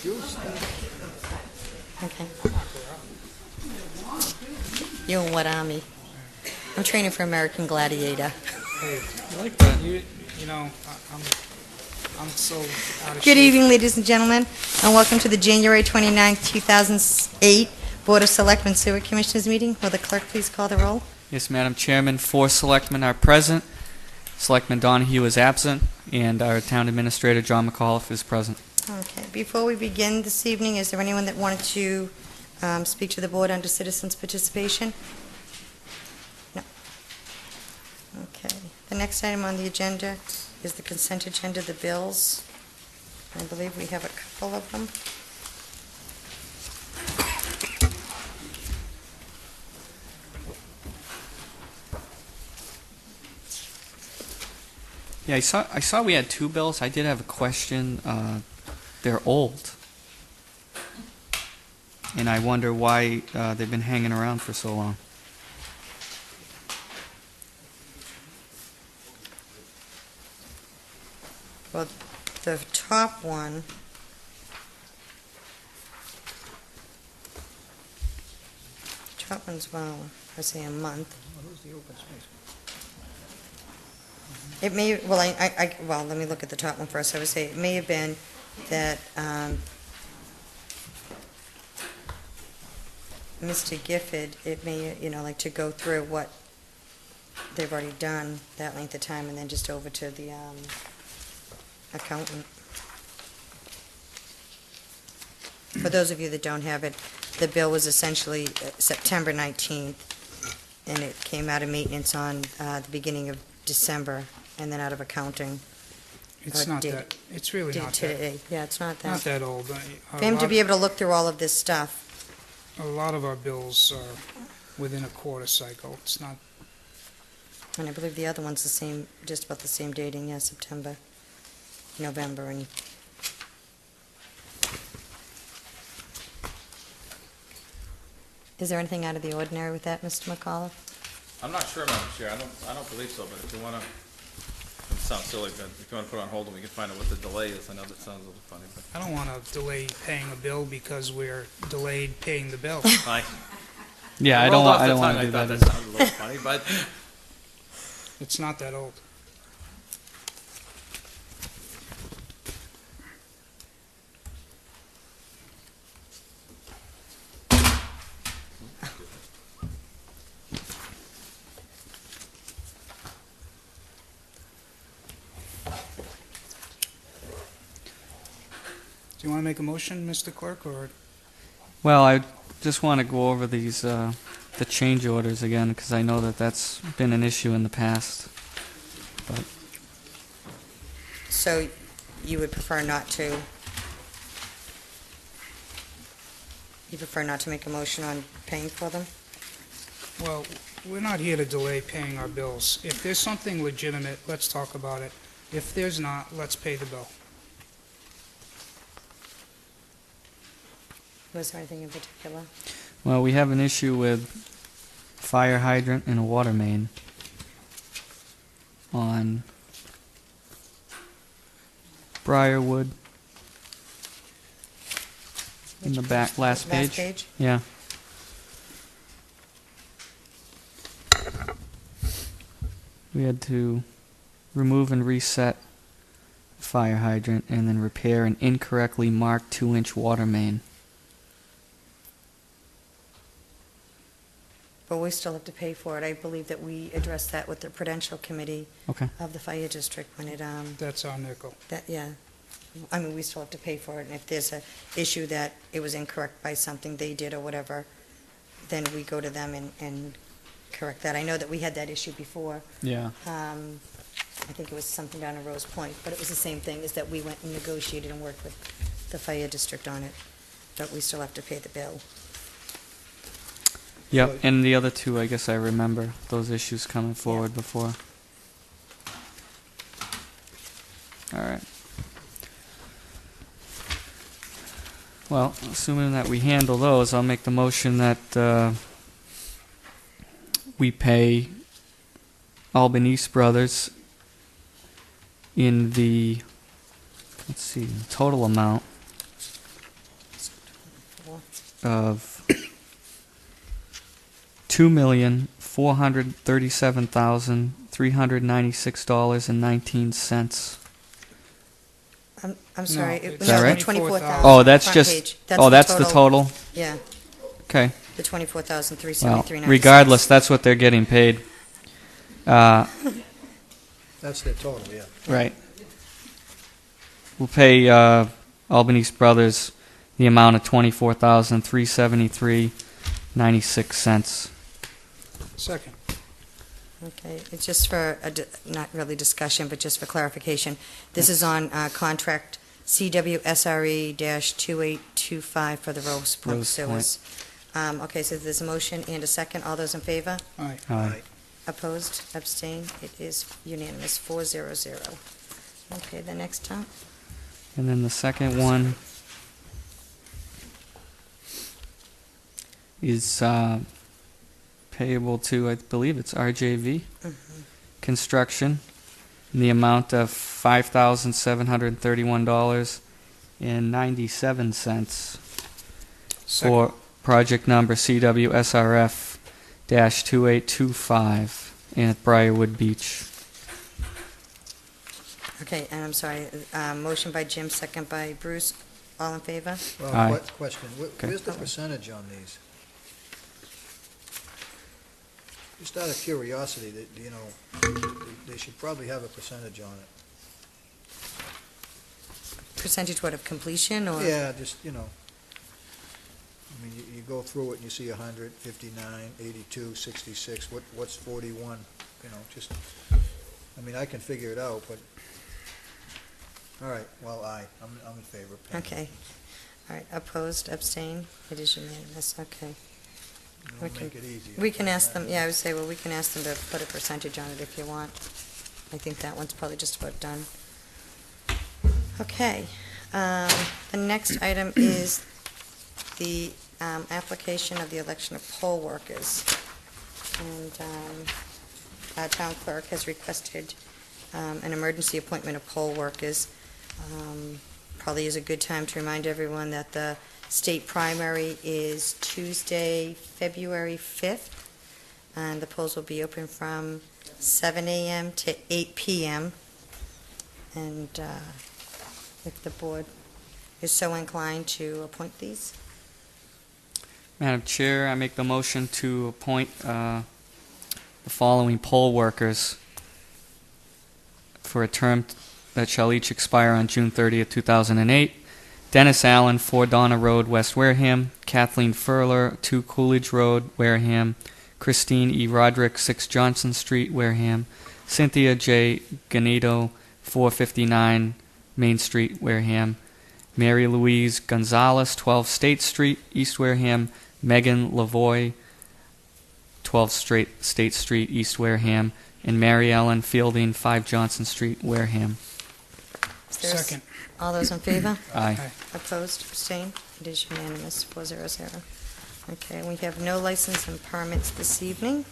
Okay. You in what army? I'm training for American Gladiator. Hey, you like that? You know, I'm so out of Good shape. evening, ladies and gentlemen, and welcome to the January 29th, 2008 Board of Selectmen Sewer Commissioners meeting. Will the clerk please call the roll? Yes, Madam Chairman, 4 selectmen are present. Selectman Donahue is absent, and our town administrator, John McAuliffe, is present. Okay. Before we begin this evening, is there anyone that wanted to speak to the board under citizens' participation? No. Okay. The next item on the agenda is the consent agenda, the bills. I believe we have a couple of them. Yeah, I saw we had 2 bills. I did have a question. They're old, and I wonder why they've been hanging around for so long. Well, the top one, well, I say a month. It may, well, well, let me look at the top one first. I would say it may have been that Mr. Gifford, it may, like to go through what they've already done that length of time and then just over to the accountant. For those of you that don't have it, the bill was essentially September 19th, and it came out of maintenance on the beginning of December, and then out of accounting. It's not that. It's really Did not today. that. Yeah, it's not that. Not that old. For him to be able to look through all of this stuff. A lot of our bills are within a quarter cycle. It's not. And I believe the other one's the same, just about the same dating, yeah, September, November, and... Is there anything out of the ordinary with that, Mr. McAuliffe? I'm not sure, Madam Chair. I don't believe so, but if you want to, it sounds silly, but if you want to put it on hold and we can find out what the delay is, I know that sounds a little funny, but. I don't want to delay paying a bill because we're delayed paying the bill. Yeah, I don't want to do that. That sounded a little funny, but It's not that old. Do you want to make a motion, Mr. Clerk, or? Well, I just want to go over these the change orders again, because I know that that's been an issue in the past. But So you would prefer not to... You prefer not to make a motion on paying for them? Well, we're not here to delay paying our bills. If there's something legitimate, let's talk about it. If there's not, let's pay the bill. Was there anything in particular? well, we have an issue with fire hydrant and a water main on Briarwood in the back last page. Last page? Yeah. We had to remove and reset the fire hydrant and then repair an incorrectly marked 2-inch water main. But we still have to pay for it. I believe that we addressed that with the Prudential Committee Okay. of the Fire District when it, That's our nickel. yeah. I mean, we still have to pay for it, and if there's a issue that it was incorrect by something they did or whatever, then we go to them and correct that. I know that we had that issue before. Yeah. I think it was something down in Rose Point, but it was the same thing, is that we went and negotiated and worked with the Fire District on it, but we still have to pay the bill. Yep. And the other two, I guess I remember those issues coming forward before. All right. Well, assuming that we handle those, I'll make the motion that we pay Albanese Brothers in the, let's see, total amount of $2,437,396.19. I'm sorry. No, It- is that no, right? the 24,000. Oh, that's front just, page. oh, that's the total? Yeah, Okay. the Well, 24,373.96. regardless, that's what they're getting paid. That's their total, yeah. Right. We'll pay Albany's Brothers the amount of $24,373.96. Second. Okay, it's just for, not really discussion, but just for clarification. This is on contract CWSRE-2825 for the Rose Point Rose sewers. Okay, so there's a motion and a second. All those in favor? Aye. Aye. Opposed? Abstained? It is unanimous, 400. Okay, the next time? And then the second one is payable to, I believe it's RJV Construction in the amount of $5,731.97 for project number CWSRF-2825 at Briarwood Beach. Okay, and I'm sorry, motion by Jim, second by Bruce. All in favor? Well, Aye. question, Okay. where's the percentage on these? Just out of curiosity, they should probably have a percentage on it. Percentage what, of completion, or? Yeah, just, I mean, you go through it and you see 100, 59, 82, 66, what's 41? Just, I mean, I can figure it out, but, all right, well, I'm in favor of paying. Okay. All right, opposed, abstained? It is unanimous, okay. It'll Okay. make it easier. We can ask them, yeah, I would say, well, we can ask them to put a percentage on it if you want. I think that one's probably just about done. Okay. The next item is the application of the election of poll workers. And our town clerk has requested an emergency appointment of poll workers. Probably is a good time to remind everyone that the state primary is Tuesday, February 5th, and the polls will be open from 7 a.m. to 8 p.m. And if the board is so inclined to appoint these. Madam Chair, I make the motion to appoint the following poll workers for a term that shall each expire on June 30th, 2008. Dennis Allen, 4 Donna Road, West Wareham. Kathleen Furler, 2 Coolidge Road, Wareham. Christine E. Roderick, 6 Johnson Street, Wareham. Cynthia J. Ganito, 459 Main Street, Wareham. Mary Louise Gonzalez, 12 State Street, East Wareham. Megan Lavoie, 12 State Street, East Wareham. And Mary Ellen Fielding, 5 Johnson Street, Wareham. Is there a Second. All those in favor? Aye. Opposed, abstained? It is unanimous, 400. Okay, we have no license and permits this evening.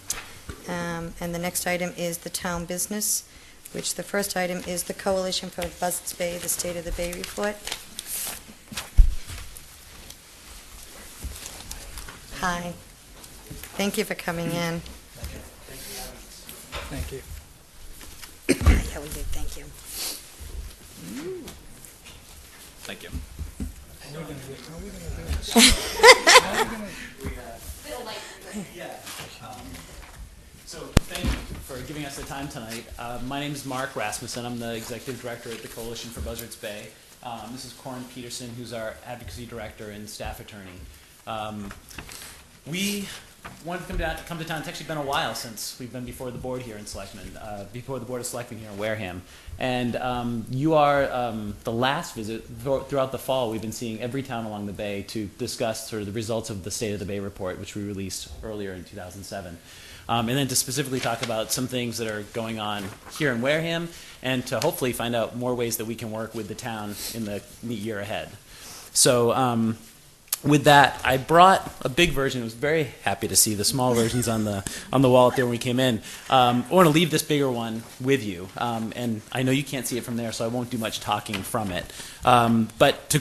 And the next item is the town business, which the first item is the Coalition for Buzzards Bay, the State of the Bay report. Hi. Thank you for coming in. Thank you. Yeah, we did, thank you. Thank you. So thank you for giving us the time tonight. My name is Mark Rasmussen. I'm the Executive Director at the Coalition for Buzzards Bay. This is Corin Peterson, who's our Advocacy Director and Staff Attorney. We wanted to come to town. It's actually been a while since we've been before the board here in Selectmen, before the Board of Selectmen here in Wareham. And you are the last visit. Throughout the fall, we've been seeing every town along the bay to discuss sort of the results of the State of the Bay report, which we released earlier in 2007. And then to specifically talk about some things that are going on here in Wareham, and to hopefully find out more ways that we can work with the town in the year ahead. So with that, I brought a big version. I was very happy to see the small versions on the wall up there when we came in. I want to leave this bigger one with you, and I know you can't see it from there, so I won't do much talking from it. But to